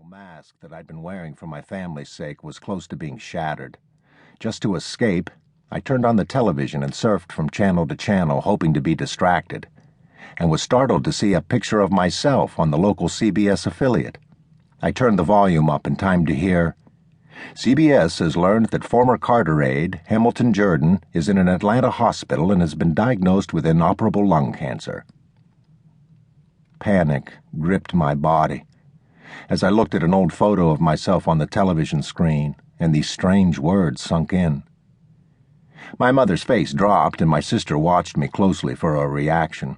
mask that I'd been wearing for my family's sake was close to being shattered. Just to escape, I turned on the television and surfed from channel to channel, hoping to be distracted, and was startled to see a picture of myself on the local CBS affiliate. I turned the volume up in time to hear, "CBS has learned that former Carter aide, Hamilton Jordan, is in an Atlanta hospital and has been diagnosed with inoperable lung cancer." Panic gripped my body as I looked at an old photo of myself on the television screen, and these strange words sunk in. My mother's face dropped, and my sister watched me closely for a reaction.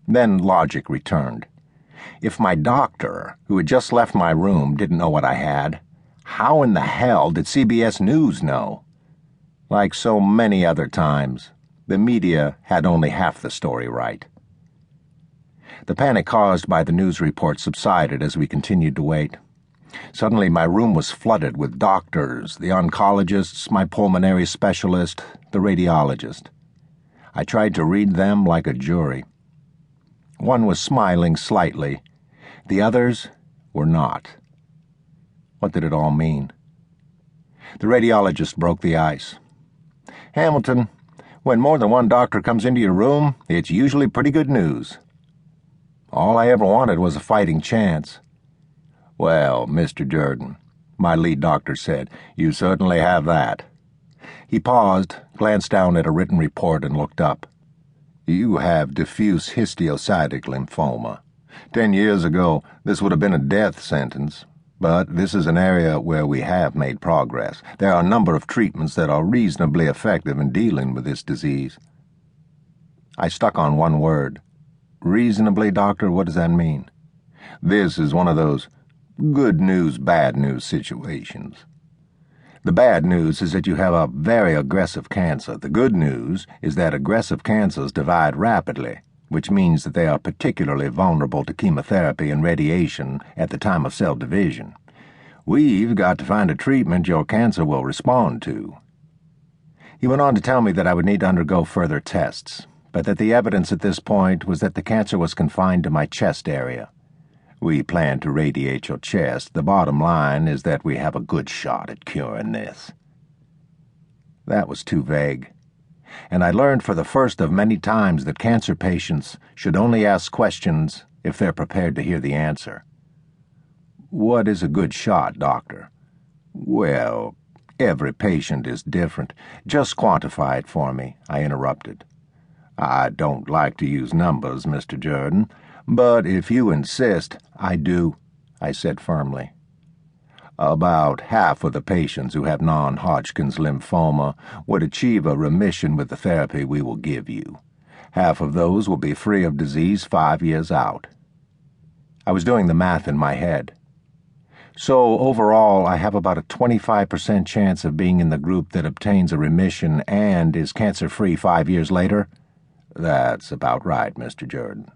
Then logic returned. If my doctor, who had just left my room, didn't know what I had, how in the hell did CBS News know? Like so many other times, the media had only half the story right. The panic caused by the news report subsided as we continued to wait. Suddenly my room was flooded with doctors, the oncologists, my pulmonary specialist, the radiologist. I tried to read them like a jury. One was smiling slightly. The others were not. What did it all mean? The radiologist broke the ice. "Hamilton, when more than one doctor comes into your room, it's usually pretty good news." All I ever wanted was a fighting chance. "Well, Mr. Jordan," my lead doctor said, "you certainly have that." He paused, glanced down at a written report, and looked up. "You have diffuse histiocytic lymphoma. 10 years ago, this would have been a death sentence, but this is an area where we have made progress. There are a number of treatments that are reasonably effective in dealing with this disease." I stuck on one word. "Reasonably, doctor, what does that mean?" "This is one of those good news, bad news situations. The bad news is that you have a very aggressive cancer. The good news is that aggressive cancers divide rapidly, which means that they are particularly vulnerable to chemotherapy and radiation at the time of cell division. We've got to find a treatment your cancer will respond to." He went on to tell me that I would need to undergo further tests, but that the evidence at this point was that the cancer was confined to my chest area. "We plan to radiate your chest. The bottom line is that we have a good shot at curing this." That was too vague, and I learned for the first of many times that cancer patients should only ask questions if they're prepared to hear the answer. "What is a good shot, doctor?" "Well, every patient is different. Just quantify it for me," I interrupted. "I don't like to use numbers, Mr. Jordan, but if you insist—" "I do," I said firmly. "About half of the patients who have non-Hodgkins lymphoma would achieve a remission with the therapy we will give you. Half of those will be free of disease 5 years out." I was doing the math in my head. "So overall, I have about a 25% chance of being in the group that obtains a remission and is cancer-free 5 years later?" "That's about right, Mr. Jordan."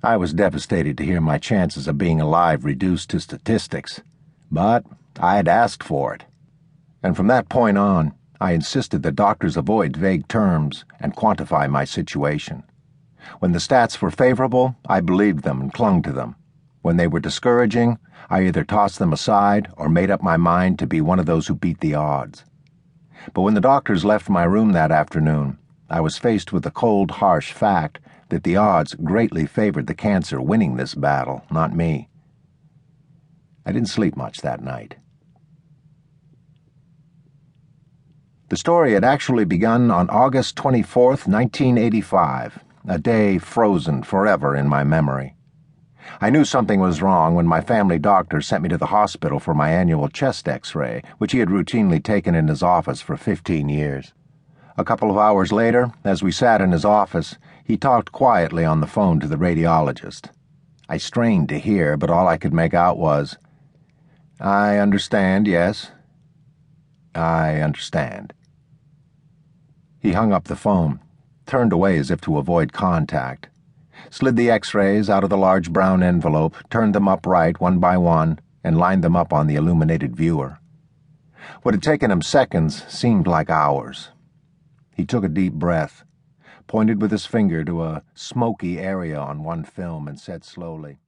I was devastated to hear my chances of being alive reduced to statistics, but I had asked for it. And from that point on, I insisted that doctors avoid vague terms and quantify my situation. When the stats were favorable, I believed them and clung to them. When they were discouraging, I either tossed them aside or made up my mind to be one of those who beat the odds. But when the doctors left my room that afternoon, I was faced with the cold, harsh fact that the odds greatly favored the cancer winning this battle, not me. I didn't sleep much that night. The story had actually begun on August 24th, 1985, a day frozen forever in my memory. I knew something was wrong when my family doctor sent me to the hospital for my annual chest X-ray, which he had routinely taken in his office for 15 years. A couple of hours later, as we sat in his office, he talked quietly on the phone to the radiologist. I strained to hear, but all I could make out was, "I understand, yes. I understand." He hung up the phone, turned away as if to avoid contact, slid the X-rays out of the large brown envelope, turned them upright one by one, and lined them up on the illuminated viewer. What had taken him seconds seemed like hours. He took a deep breath, pointed with his finger to a smoky area on one film, and said slowly,